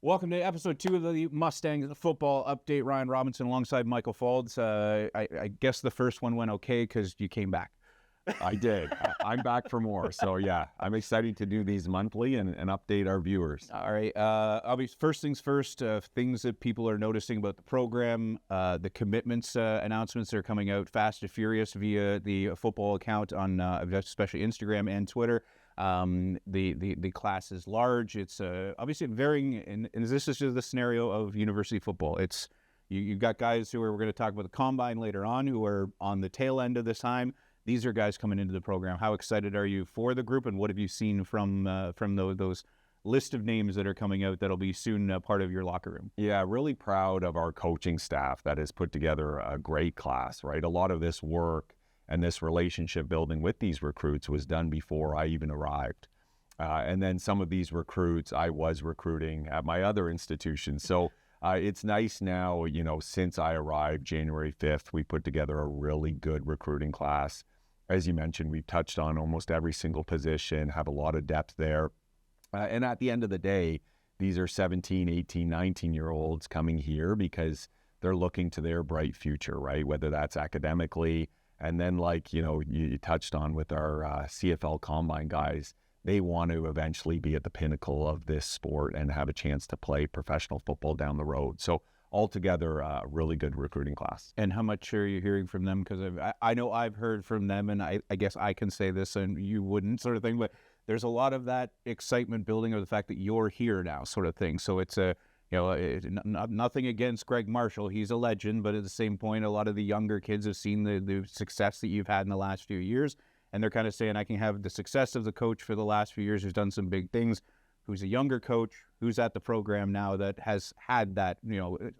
Welcome to episode 2 of the Mustangs Football Update. Ryan Robinson alongside Michael Faulds. I guess the first one went okay because you came back. I did. I'm back for more. So, yeah, I'm excited to do these monthly and update our viewers. All right. Obviously, first things first, things that people are noticing about the program, the commitments announcements are coming out fast and furious via the football account on especially Instagram and Twitter. The class is large. It's obviously varying, and this is just the scenario of university football. It's you've got guys who we're going to talk about the combine later on, who are on the tail end of this time. These are guys coming into the program. How excited are you for the group, and what have you seen from those list of names that are coming out that'll be soon part of your locker room? Yeah, really proud of our coaching staff that has put together a great class, right? A lot of this work and this relationship building with these recruits was done before I even arrived. And then some of these recruits I was recruiting at my other institutions. So it's nice now, since I arrived January 5th, we put together a really good recruiting class. As you mentioned, we've touched on almost every single position, have a lot of depth there. And at the end of the day, these are 17, 18, 19-year-olds coming here because they're looking to their bright future, right? Whether that's academically, and then you touched on with our CFL Combine guys, they want to eventually be at the pinnacle of this sport and have a chance to play professional football down the road. So altogether, a really good recruiting class. And how much are you hearing from them? Because I know I've heard from them, and I guess I can say this and you wouldn't, sort of thing, but there's a lot of that excitement building of the fact that you're here now, sort of thing. So it's nothing against Greg Marshall. He's a legend, but at the same point, a lot of the younger kids have seen the success that you've had in the last few years, and they're kind of saying, I can have the success of the coach for the last few years who's done some big things, who's a younger coach, who's at the program now that has had that,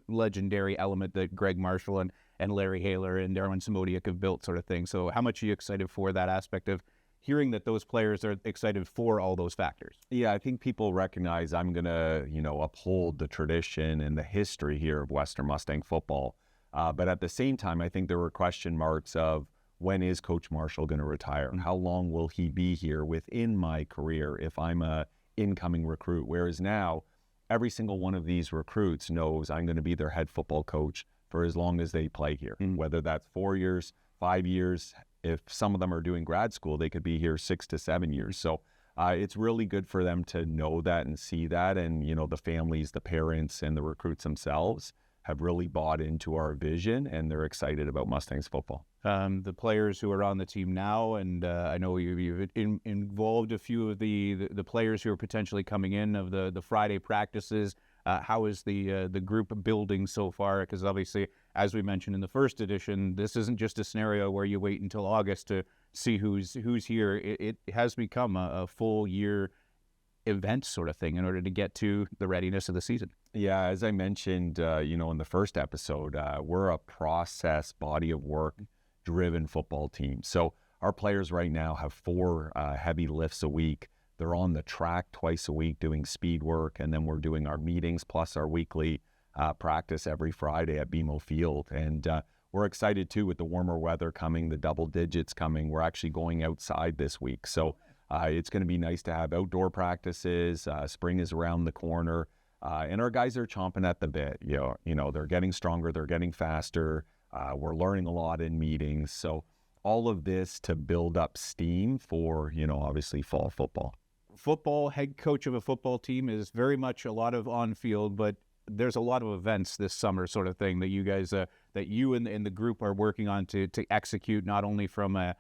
legendary element that Greg Marshall and Larry Haler and Darwin Samodiak have built, sort of thing. So how much are you excited for that aspect of hearing that those players are excited for all those factors? Yeah, I think people recognize I'm going to, uphold the tradition and the history here of Western Mustang football. But at the same time, I think there were question marks of when is Coach Marshall going to retire? How long will he be here within my career if I'm a incoming recruit? Whereas now, every single one of these recruits knows I'm going to be their head football coach for as long as they play here, whether that's 4 years, 5 years. If some of them are doing grad school, they could be here 6 to 7 years. So it's really good for them to know that and see that. And, the families, the parents, and the recruits themselves have really bought into our vision, and they're excited about Mustangs football. The players who are on the team now, and I know you've involved a few of the players who are potentially coming in of the Friday practices. How is the group building so far? Because obviously, as we mentioned in the first edition, this isn't just a scenario where you wait until August to see who's here. It has become a full year event sort of thing in order to get to the readiness of the season. Yeah, as I mentioned, in the first episode, we're a process, body of work driven football team. So our players right now have 4 heavy lifts a week. They're on the track twice a week doing speed work, and then we're doing our meetings plus our weekly practice every Friday at BMO Field. And we're excited too with the warmer weather coming, the double digits coming. We're actually going outside this week. So it's going to be nice to have outdoor practices. Spring is around the corner, and our guys are chomping at the bit. They're getting stronger, they're getting faster. We're learning a lot in meetings. So all of this to build up steam for, obviously fall football. Football, head coach of a football team is very much a lot of on-field, but there's a lot of events this summer, sort of thing, that you guys, that you and the group are working on to execute, not only from a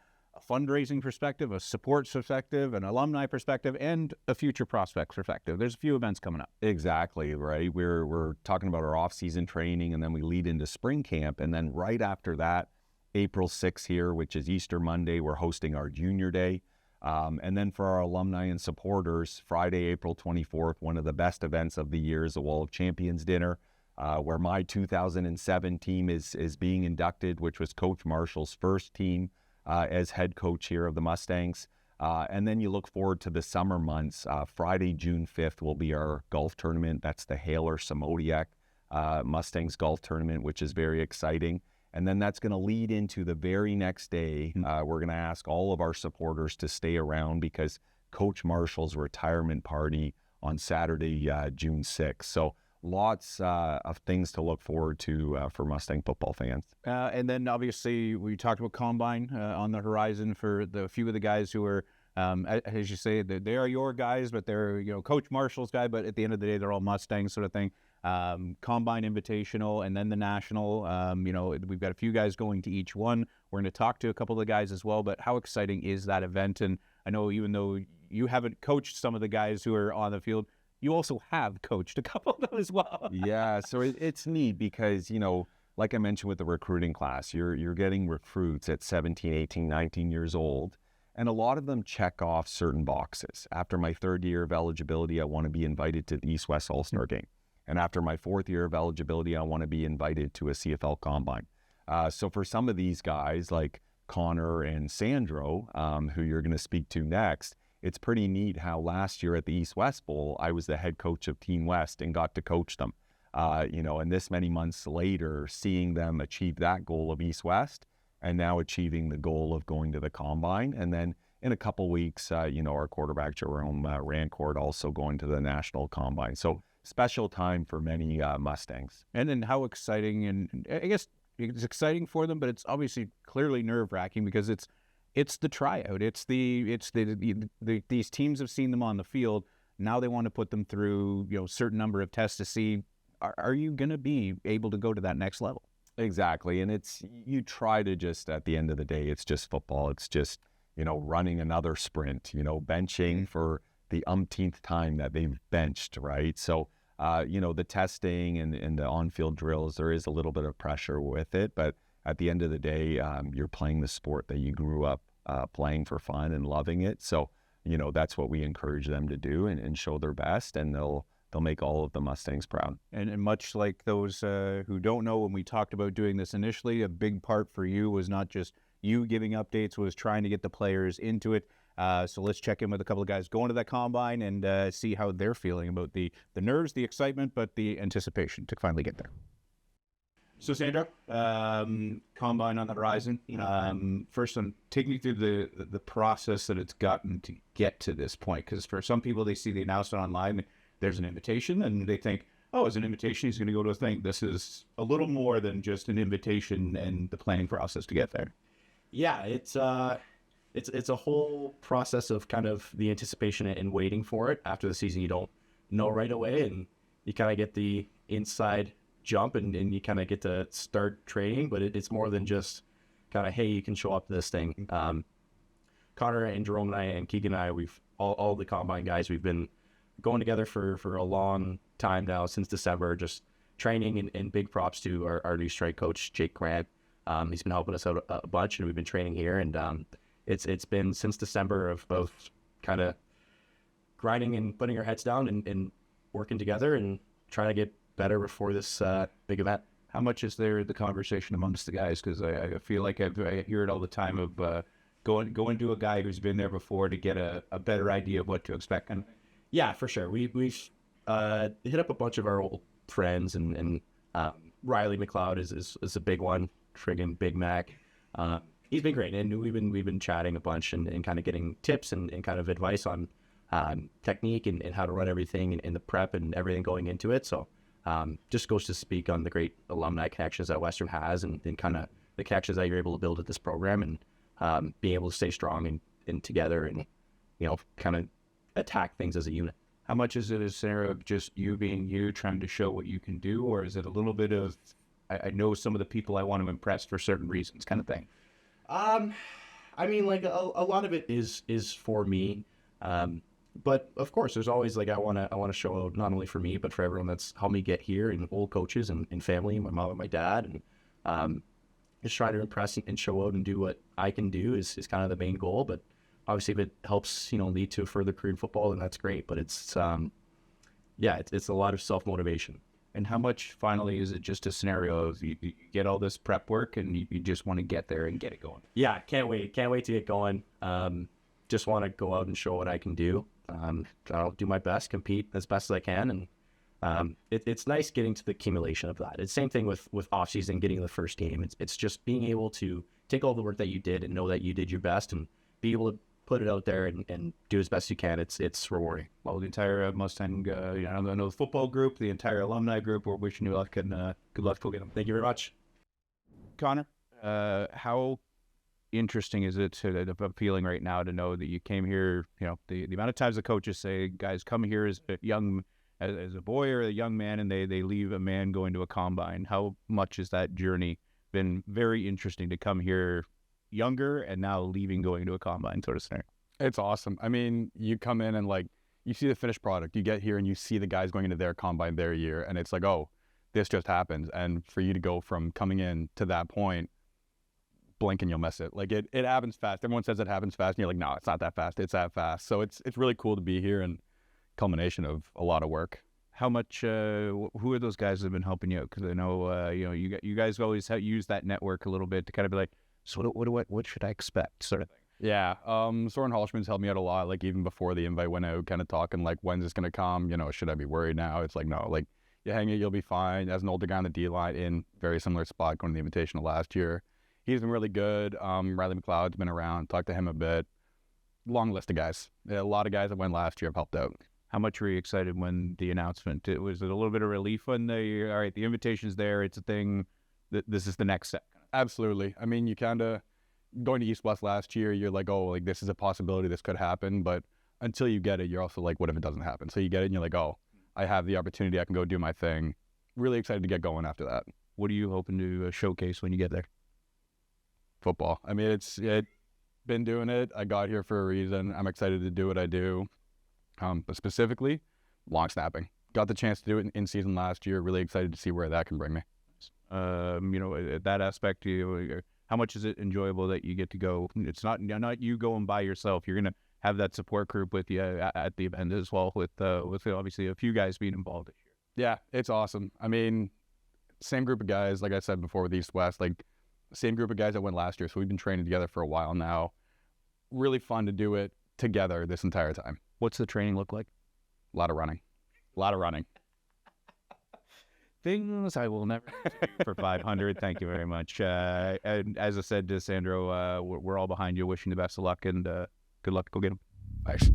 fundraising perspective, a support perspective, an alumni perspective, and a future prospects perspective. There's a few events coming up. Exactly, right? We're talking about our off-season training, and then we lead into spring camp, and then right after that, April 6th here, which is Easter Monday, we're hosting our Junior Day. And then for our alumni and supporters, Friday, April 24th, one of the best events of the year is the Wall of Champions dinner, where my 2007 team is being inducted, which was Coach Marshall's first team as head coach here of the Mustangs. And then you look forward to the summer months. Friday, June 5th will be our golf tournament. That's the Haler Samodiak Mustangs golf tournament, which is very exciting. And then that's going to lead into the very next day. We're going to ask all of our supporters to stay around because Coach Marshall's retirement party on Saturday, June 6th. So lots of things to look forward to for Mustang football fans. And then obviously we talked about Combine on the horizon for the few of the guys who are, as you say, they are your guys, but they're, Coach Marshall's guy, but at the end of the day, they're all Mustangs sort of thing. Combine Invitational and then the National. We've got a few guys going to each one. We're going to talk to a couple of the guys as well, but how exciting is that event? And I know even though you haven't coached some of the guys who are on the field, you also have coached a couple of them as well. Yeah, so it's neat because, like I mentioned with the recruiting class, you're getting recruits at 17, 18, 19 years old, and a lot of them check off certain boxes. After my third year of eligibility, I want to be invited to the East-West All-Star game. And after my fourth year of eligibility, I want to be invited to a CFL Combine. So for some of these guys like Connor and Sandro, who you're going to speak to next, it's pretty neat how last year at the East-West Bowl, I was the head coach of Team West and got to coach them. And this many months later, seeing them achieve that goal of East-West and now achieving the goal of going to the Combine. And then in a couple weeks, our quarterback, Jerome Rancourt, also going to the National Combine. So special time for many Mustangs. And then how exciting, and I guess it's exciting for them, but it's obviously clearly nerve-wracking because it's the tryout. These teams have seen them on the field. Now they want to put them through, certain number of tests to see, are you going to be able to go to that next level? Exactly. And you try to just, at the end of the day, it's just football. It's just, running another sprint, benching for the umpteenth time that they've benched, right? So, the testing and the on-field drills, there is a little bit of pressure with it, but at the end of the day, you're playing the sport that you grew up playing for fun and loving it. So, that's what we encourage them to do and show their best, and they'll make all of the Mustangs proud. And much like those who don't know, when we talked about doing this initially, a big part for you was not just you giving updates, was trying to get the players into it. So let's check in with a couple of guys going to that Combine and see how they're feeling about the nerves, the excitement, but the anticipation to finally get there. So Sandro, Combine on the horizon. First, take me through the process that it's gotten to get to this point. Because for some people, they see the announcement online, there's an invitation, and they think, oh, it's an invitation, he's going to go to a thing. This is a little more than just an invitation and the planning process to get there. Yeah, it's a whole process of kind of the anticipation and waiting for it. After the season, you don't know right away, and you kind of get the inside jump and you kind of get to start training, but it's more than just kind of, hey, you can show up to this thing. Connor and Jerome and I and Keegan and I, we've all the Combine guys, we've been going together for a long time now, since December, just training, and big props to our new strength coach, Jake Grant. He's been helping us out a bunch, and we've been training here, and it's been since December of both kind of grinding and putting our heads down and working together and trying to get better before this big event. How much is there the conversation amongst the guys? Because I feel like I hear it all the time of going to a guy who's been there before to get a better idea of what to expect. And yeah, for sure. We've hit up a bunch of our old friends, and Riley McLeod is a big one. Friggin' Big Mac. He's been great, and we've been chatting a bunch and kind of getting tips and kind of advice on technique and how to run everything and the prep and everything going into it. So just goes to speak on the great alumni connections that Western has, and kind of the connections that you're able to build at this program, and being able to stay strong and together, and kind of attack things as a unit. How much is it a scenario of just you being you, trying to show what you can do, or is it a little bit of, I know some of the people I want to impress for certain reasons kind of thing? I mean, like a lot of it is for me, but of course there's always like I want to show out not only for me but for everyone that's helped me get here, and old coaches and family, my mom and my dad, and just try to impress and show out and do what I can do is kind of the main goal. But obviously, if it helps lead to a further career in football, then that's great. But it's a lot of self-motivation. And how much finally is it just a scenario of you get all this prep work and you just want to get there and get it going? Yeah, can't wait to get going. Just want to go out and show what I can do. I'll do my best, compete as best as I can, and it's nice getting to the accumulation of that. It's the same thing with offseason, getting the first game. It's just being able to take all the work that you did and know that you did your best, and be able to put it out there and do as best you can, it's rewarding. Well, the entire Mustang, I know the football group, the entire alumni group, we're wishing you luck and good luck. Go get them. Thank you very much. Conner, how interesting is it to a feeling right now to know that you came here, the amount of times the coaches say, guys, come here as a young, as a boy or a young man, and they leave a man going to a combine. How much has that journey been very interesting to come here younger and now leaving, going to a combine sort of scenario? It's awesome. I mean, you come in and like, you see the finished product, you get here and you see the guys going into their combine their year, and it's like, oh, this just happens. And for you to go from coming in to that point, blink and you'll miss it. Like it happens fast. Everyone says it happens fast and you're like, no, it's not that fast. It's that fast. So it's really cool to be here, and culmination of a lot of work. How much, who are those guys that have been helping you out? Because I know, you guys always use that network a little bit to kind of be like, so what should I expect, sort of thing. Yeah. Soren Holschman's helped me out a lot, like even before the invite went out, kind of talking like, when's this going to come? Should I be worried now? It's like, no, like you hang it, you'll be fine. As an older guy on the D-line in very similar spot going to the Invitational last year, he's been really good. Riley McLeod's been around, talked to him a bit. Long list of guys. Yeah, a lot of guys that went last year have helped out. How much were you excited when the announcement? Was it a little bit of relief when the invitation's there, it's a thing, that this is the next step? Absolutely. I mean, you kind of, going to East-West last year, you're like, oh, like this is a possibility, this could happen. But until you get it, you're also like, what if it doesn't happen? So you get it and you're like, oh, I have the opportunity, I can go do my thing. Really excited to get going after that. What are you hoping to showcase when you get there? Football. I mean, it's been doing it. I got here for a reason. I'm excited to do what I do. But specifically, long snapping. Got the chance to do it in season last year. Really excited to see where that can bring me. That aspect, how much is it enjoyable that you get to go? It's not you going by yourself. You're gonna have that support group with you at the event as well, with obviously a few guys being involved this year. Yeah, it's awesome. I mean, same group of guys, like I said before with East West, like same group of guys that went last year. So we've been training together for a while now. Really fun to do it together this entire time. What's the training look like? A lot of running. A lot of running. Things I will never do for 500. Thank you very much. And as I said to Sandro, we're all behind you, wishing the best of luck, and good luck. Go get them. Thanks.